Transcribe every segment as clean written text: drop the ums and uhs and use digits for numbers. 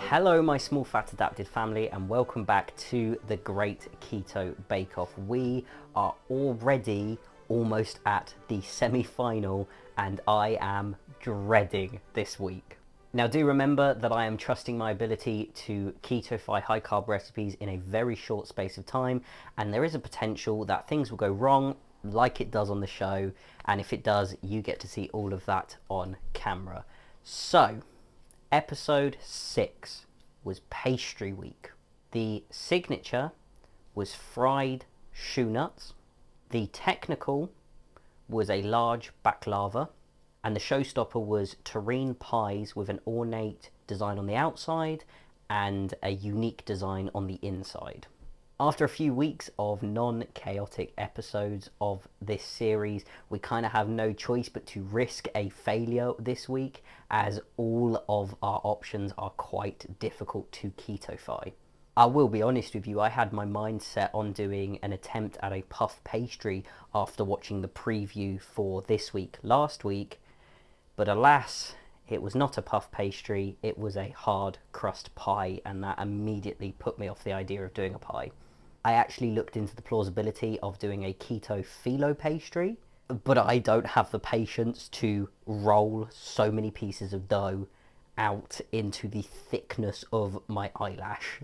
Hello my small fat adapted family, and welcome back to the Great Keto Bake Off. We are already almost at the semi-final and I am dreading this week. Now do remember that I am trusting my ability to keto-fy high carb recipes in a very short space of time, and there is a potential that things will go wrong like it does on the show, and if it does, you get to see all of that on camera. So Episode 6 was pastry week. The signature was fried Chouxnuts. The technical was a large baklava. And the showstopper was terrine pies with an ornate design on the outside and a unique design on the inside. After a few weeks of non-chaotic episodes of this series, we kind of have no choice but to risk a failure this week, as all of our options are quite difficult to keto-fy. I will be honest with you, I had my mind set on doing an attempt at a puff pastry after watching the preview for this week last week, but alas, it was not a puff pastry, it was a hard crust pie, and that immediately put me off the idea of doing a pie. I actually looked into the plausibility of doing a keto phyllo pastry, but I don't have the patience to roll so many pieces of dough out into the thickness of my eyelash.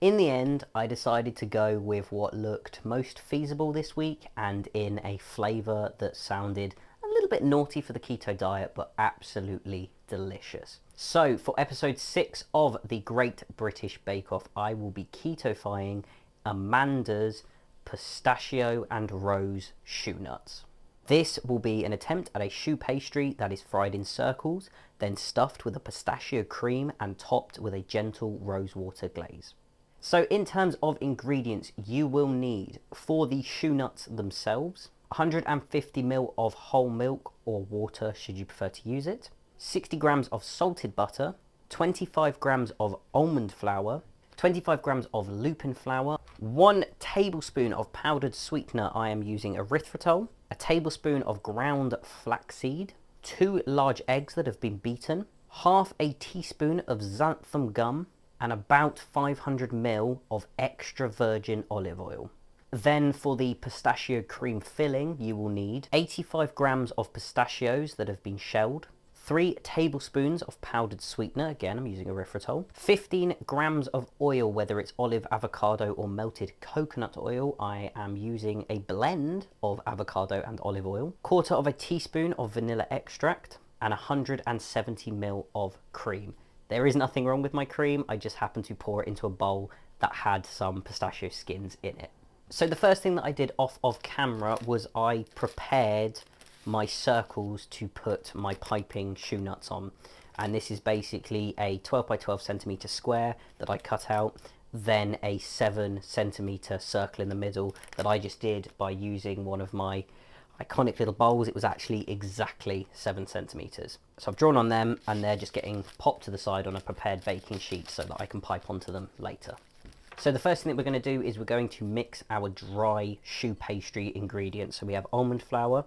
In the end, I decided to go with what looked most feasible this week and in a flavour that sounded a little bit naughty for the keto diet, but absolutely delicious. So for episode 6 of the Great British Bake Off, I will be keto-fying Amanda's pistachio and rose Chouxnuts. This will be an attempt at a choux pastry that is fried in circles, then stuffed with a pistachio cream and topped with a gentle rosewater glaze. So in terms of ingredients, you will need, for the Chouxnuts themselves, 150 ml of whole milk or water should you prefer to use it, 60 grams of salted butter, 25 grams of almond flour, 25 grams of lupin flour, 1 tablespoon of powdered sweetener, I am using erythritol, a tablespoon of ground flaxseed, 2 large eggs that have been beaten, half a teaspoon of xanthan gum, and about 500 ml of extra virgin olive oil. Then for the pistachio cream filling, you will need 85 grams of pistachios that have been shelled, 3 tablespoons of powdered sweetener, again I'm using erythritol, 15 grams of oil, whether it's olive, avocado or melted coconut oil. I am using a blend of avocado and olive oil, 1/4 teaspoon of vanilla extract, and 170 ml of cream. There is nothing wrong with my cream, I just happened to pour it into a bowl that had some pistachio skins in it. So the first thing that I did off of camera was I prepared my circles to put my piping Chouxnuts on, and this is basically a 12 by 12 centimeter square that I cut out, then a 7 centimeter circle in the middle that I just did by using one of my iconic little bowls. It was actually exactly 7 centimeters. So I've drawn on them and they're just getting popped to the side on a prepared baking sheet so that I can pipe onto them later. So the first thing that we're going to do is we're going to mix our dry choux pastry ingredients. So we have almond flour,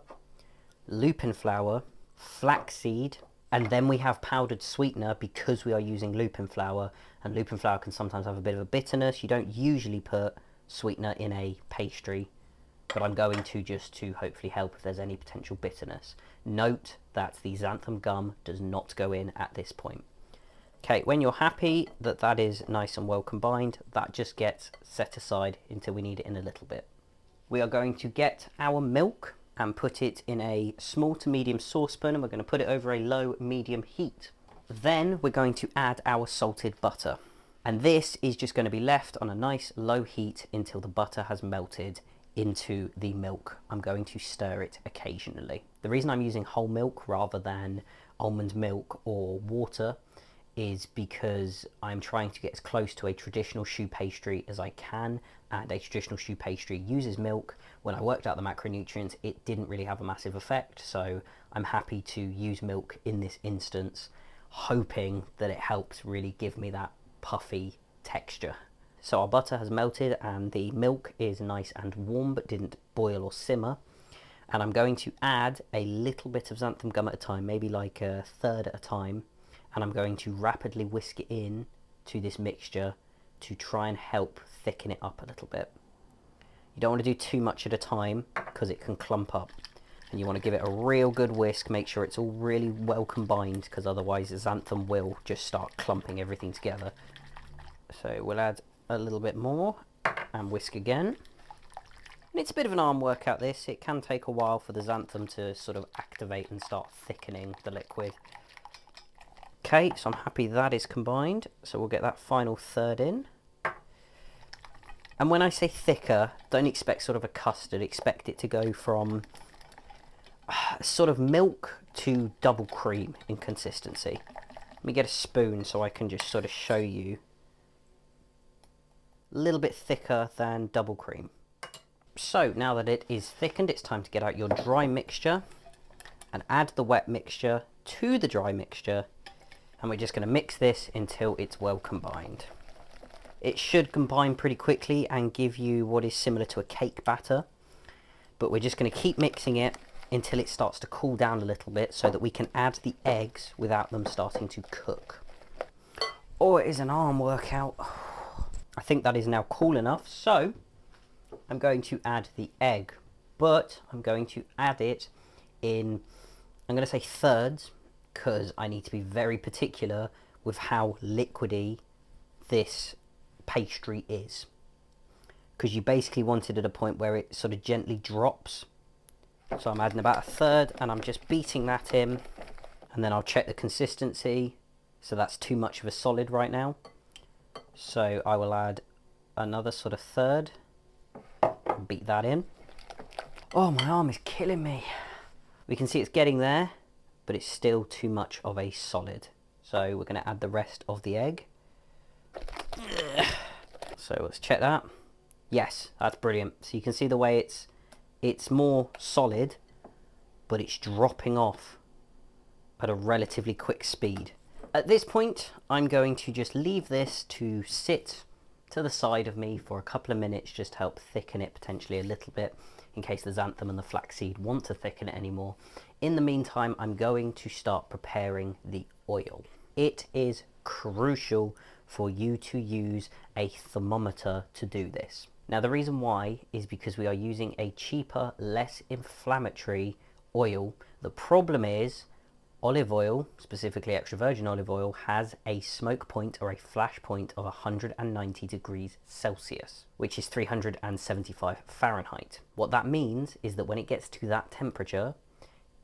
lupin flour, flaxseed, and then we have powdered sweetener because we are using lupin flour, and lupin flour can sometimes have a bit of a bitterness. You don't usually put sweetener in a pastry, but I'm going to just to hopefully help if there's any potential bitterness. Note that the xanthan gum does not go in at this point. Okay, when you're happy that that is nice and well combined, that just gets set aside until we need it in a little bit. We are going to get our milk and put it in a small to medium saucepan, and we're going to put it over a low-medium heat. Then we're going to add our salted butter, and this is just going to be left on a nice low heat until the butter has melted into the milk. I'm going to stir it occasionally. The reason I'm using whole milk rather than almond milk or water is because I'm trying to get as close to a traditional choux pastry as I can, and a traditional choux pastry uses milk. When I worked out the macronutrients, it didn't really have a massive effect, so I'm happy to use milk in this instance, hoping that it helps really give me that puffy texture. So our butter has melted and the milk is nice and warm but didn't boil or simmer. And I'm going to add a little bit of xanthan gum at a time, maybe like a third at a time. And I'm going to rapidly whisk it in to this mixture to try and help thicken it up a little bit. You don't want to do too much at a time because it can clump up. And you want to give it a real good whisk, make sure it's all really well combined, because otherwise the xanthan will just start clumping everything together. So we'll add a little bit more and whisk again. And it's a bit of an arm workout this. It can take a while for the xanthan to sort of activate and start thickening the liquid. Okay, so I'm happy that is combined. So we'll get that final third in. And when I say thicker, don't expect sort of a custard. Expect it to go from sort of milk to double cream in consistency. Let me get a spoon so I can just sort of show you. A little bit thicker than double cream. So now that it is thickened, it's time to get out your dry mixture and add the wet mixture to the dry mixture. And we're just going to mix this until it's well combined. It should combine pretty quickly and give you what is similar to a cake batter. But we're just going to keep mixing it until it starts to cool down a little bit so that we can add the eggs without them starting to cook. Oh, it is an arm workout. I think that is now cool enough, so I'm going to add the egg, but I'm going to add it in, I'm going to say thirds, because I need to be very particular with how liquidy this pastry is. Because you basically want it at a point where it sort of gently drops. So I'm adding about a third and I'm just beating that in, and then I'll check the consistency. So that's too much of a solid right now. So I will add another sort of third, beat that in. Oh, my arm is killing me. We can see it's getting there, but it's still too much of a solid. So we're going to add the rest of the egg. So let's check that. Yes, that's brilliant. So you can see the way it's more solid, but it's dropping off at a relatively quick speed. At this point, I'm going to just leave this to sit to the side of me for a couple of minutes, just to help thicken it potentially a little bit, in case the xanthan and the flaxseed want to thicken it anymore. In the meantime, I'm going to start preparing the oil. It is crucial for you to use a thermometer to do this. Now, the reason why is because we are using a cheaper, less inflammatory oil. The problem is olive oil, specifically extra virgin olive oil, has a smoke point or a flash point of 190 degrees Celsius, which is 375 Fahrenheit. What that means is that when it gets to that temperature,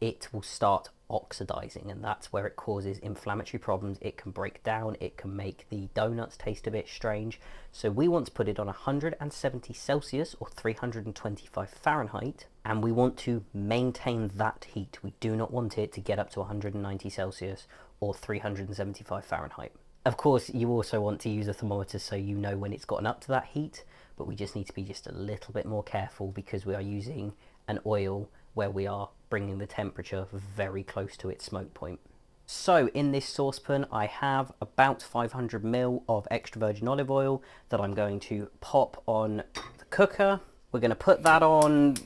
it will start oxidizing, and that's where it causes inflammatory problems. It can break down, it can make the donuts taste a bit strange. So we want to put it on 170 Celsius or 325 Fahrenheit, and we want to maintain that heat. We do not want it to get up to 190 Celsius or 375 Fahrenheit. Of course, you also want to use a thermometer so you know when it's gotten up to that heat, but we just need to be just a little bit more careful because we are using an oil where we are bringing the temperature very close to its smoke point. So in this saucepan, I have about 500 ml of extra virgin olive oil that I'm going to pop on the cooker. We're going to put that on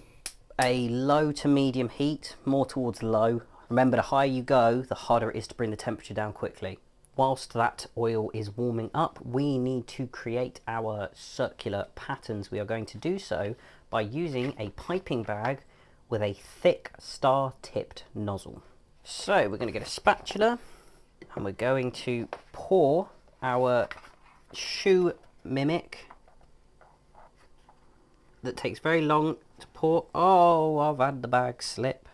a low to medium heat, more towards low. Remember, the higher you go, the harder it is to bring the temperature down quickly. Whilst that oil is warming up, we need to create our circular patterns. We are going to do so by using a piping bag with a thick star-tipped nozzle. So we're going to get a spatula and we're going to pour our choux mimic that takes very long to pour. Oh, I've had the bag slip.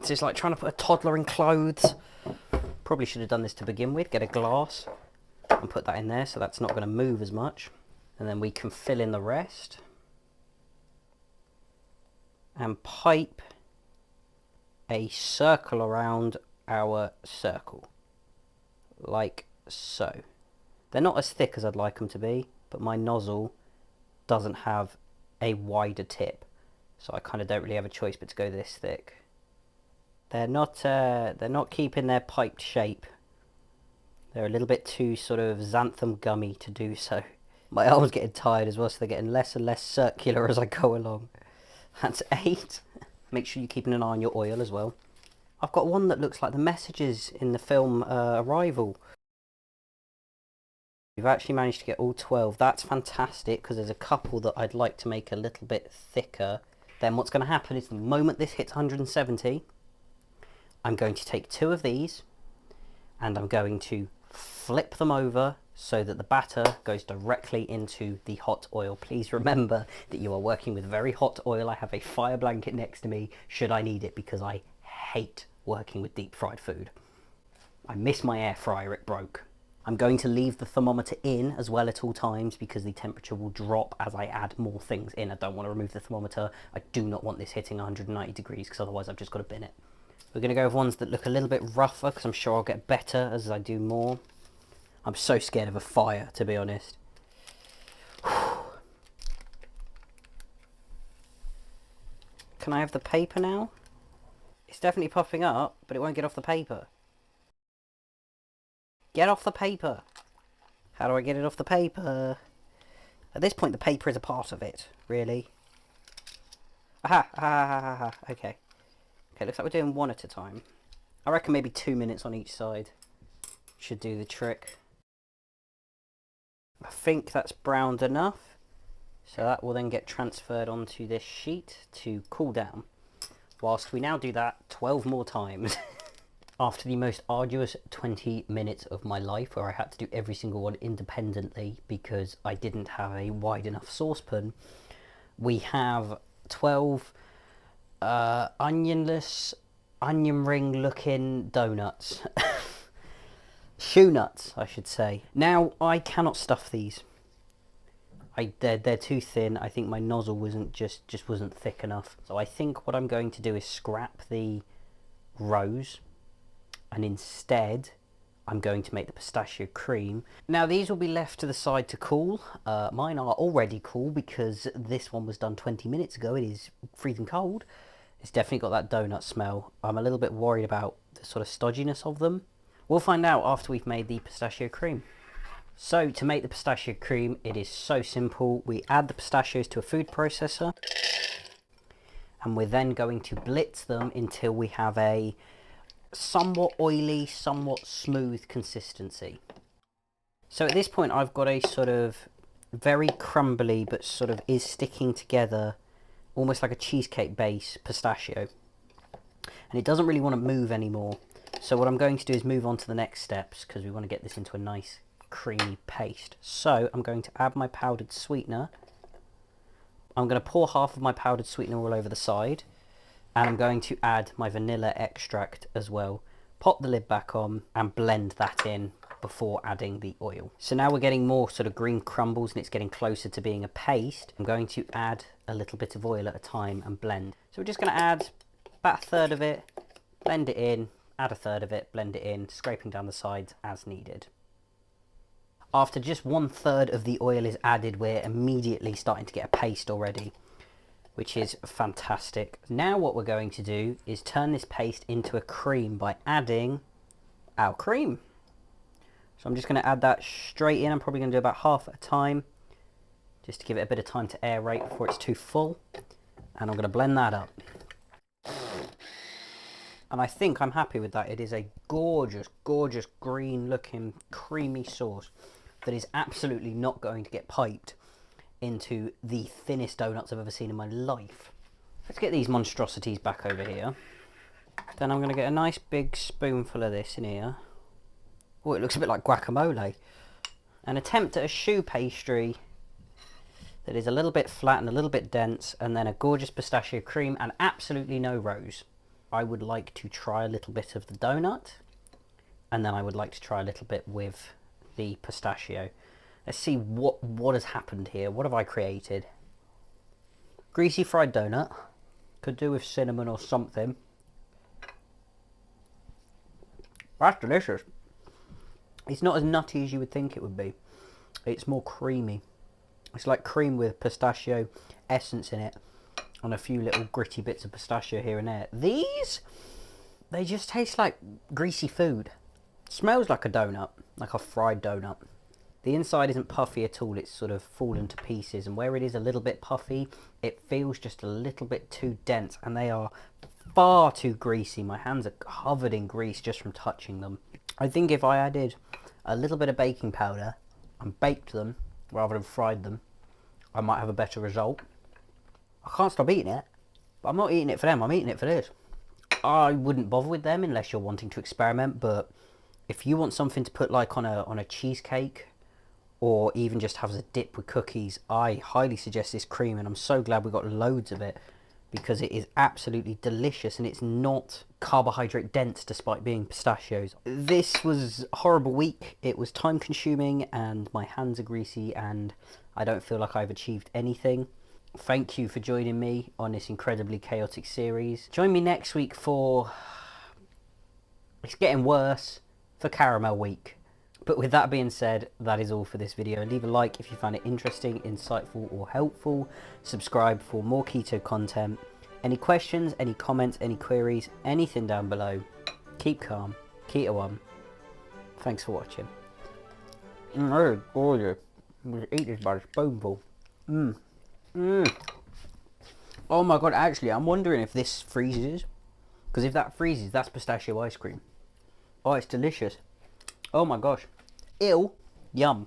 This is like trying to put a toddler in clothes. Probably should have done this to begin with. Get a glass and put that in there so that's not going to move as much. And then we can fill in the rest. And pipe a circle around our circle, like so. They're not as thick as I'd like them to be, but my nozzle doesn't have a wider tip, so I kind of don't really have a choice but to go this thick. They're not keeping their piped shape. They're a little bit too sort of xanthan gummy to do so. My arm's getting tired as well, so they're getting less and less circular as I go along. That's 8. Make sure you're keeping an eye on your oil as well. I've got one that looks like the messages in the film Arrival. We've actually managed to get all 12. That's fantastic, because there's a couple that I'd like to make a little bit thicker. Then what's going to happen is the moment this hits 170, I'm going to take 2 of these and I'm going to flip them over so that the batter goes directly into the hot oil. Please remember that you are working with very hot oil. I have a fire blanket next to me should I need it, because I hate working with deep fried food. I miss my air fryer, it broke. I'm going to leave the thermometer in as well at all times, because the temperature will drop as I add more things in. I don't want to remove the thermometer. I do not want this hitting 190 degrees, because otherwise I've just got to bin it. We're going to go with ones that look a little bit rougher, because I'm sure I'll get better as I do more. I'm so scared of a fire, to be honest. Can I have the paper now? It's definitely popping up, but it won't get off the paper. Get off the paper. How do I get it off the paper? At this point, the paper is a part of it, really. Aha! Aha! Okay. Okay, looks like we're doing one at a time. I reckon maybe 2 minutes on each side should do the trick. I think that's browned enough. So that will then get transferred onto this sheet to cool down. Whilst we now do that 12 more times. After the most arduous 20 minutes of my life, where I had to do every single one independently because I didn't have a wide enough saucepan, we have 12 onionless, onion ring looking donuts. Chouxnuts, I should say. Now, I cannot stuff these. They're too thin. I think my nozzle wasn't just wasn't thick enough. So I think what I'm going to do is scrap the rows, and instead I'm going to make the pistachio cream. Now these will be left to the side to cool. Mine are already cool because this one was done 20 minutes ago. It is freezing cold. It's definitely got that donut smell. I'm a little bit worried about the sort of stodginess of them. We'll find out after we've made the pistachio cream. So to make the pistachio cream, it is so simple. We add the pistachios to a food processor, and we're then going to blitz them until we have a somewhat oily, somewhat smooth consistency. So at this point I've got a sort of very crumbly but sort of is sticking together, almost like a cheesecake base pistachio, and it doesn't really want to move anymore. So what I'm going to do is move on to the next steps, because we want to get this into a nice creamy paste. So I'm going to add my powdered sweetener. I'm going to pour half of my powdered sweetener all over the side, and I'm going to add my vanilla extract as well. Pop the lid back on and blend that in before adding the oil. So now we're getting more sort of green crumbles and it's getting closer to being a paste. I'm going to add a little bit of oil at a time and blend. So we're just going to add about a third of it, blend it in, add a third of it, blend it in, scraping down the sides as needed. After just 1/3 of the oil is added, we're immediately starting to get a paste already, which is fantastic. Now what we're going to do is turn this paste into a cream by adding our cream. So I'm just going to add that straight in. I'm probably going to do about half at a time, just to give it a bit of time to aerate before it's too full. And I'm going to blend that up. And I think I'm happy with that. It is a gorgeous, gorgeous green looking creamy sauce that is absolutely not going to get piped into the thinnest donuts I've ever seen in my life. Let's get these monstrosities back over here. Then I'm going to get a nice big spoonful of this in here. Oh, it looks a bit like guacamole. An attempt at a choux pastry that is a little bit flat and a little bit dense, and then a gorgeous pistachio cream and absolutely no rose. I would like to try a little bit of the donut, and then I would like to try a little bit with the pistachio. Let's see what has happened here. What have I created? Greasy fried donut. Could do with cinnamon or something. That's delicious. It's not as nutty as you would think it would be. It's more creamy. It's like cream with pistachio essence in it, and a few little gritty bits of pistachio here and there. These, they just taste like greasy food. Smells like a donut, like a fried donut. The inside isn't puffy at all, it's sort of fallen to pieces, and where it is a little bit puffy, it feels just a little bit too dense, and they are far too greasy. My hands are covered in grease just from touching them. I think if I added a little bit of baking powder and baked them rather than fried them, I might have a better result. I can't stop eating it, but I'm not eating it for them, I'm eating it for this. I wouldn't bother with them unless you're wanting to experiment, but if you want something to put like on a cheesecake, or even just have as a dip with cookies, I highly suggest this cream, and I'm so glad we got loads of it because it is absolutely delicious and it's not carbohydrate dense despite being pistachios. This was a horrible week. It was time consuming and my hands are greasy and I don't feel like I've achieved anything. Thank you for joining me on this incredibly chaotic series. Join me next week for, it's getting worse, for Caramel Week. But with that being said, that is all for this video. Leave a like if you found it interesting, insightful or helpful. Subscribe for more keto content. Any questions, any comments, any queries, anything down below. Keep calm. Keto on. Thanks for watching. That is gorgeous. I'm going to eat this by the spoonful. Oh my god, actually, I'm wondering if this freezes. Because if that freezes, that's pistachio ice cream. Oh, it's delicious. Oh my gosh. Ew. Yum.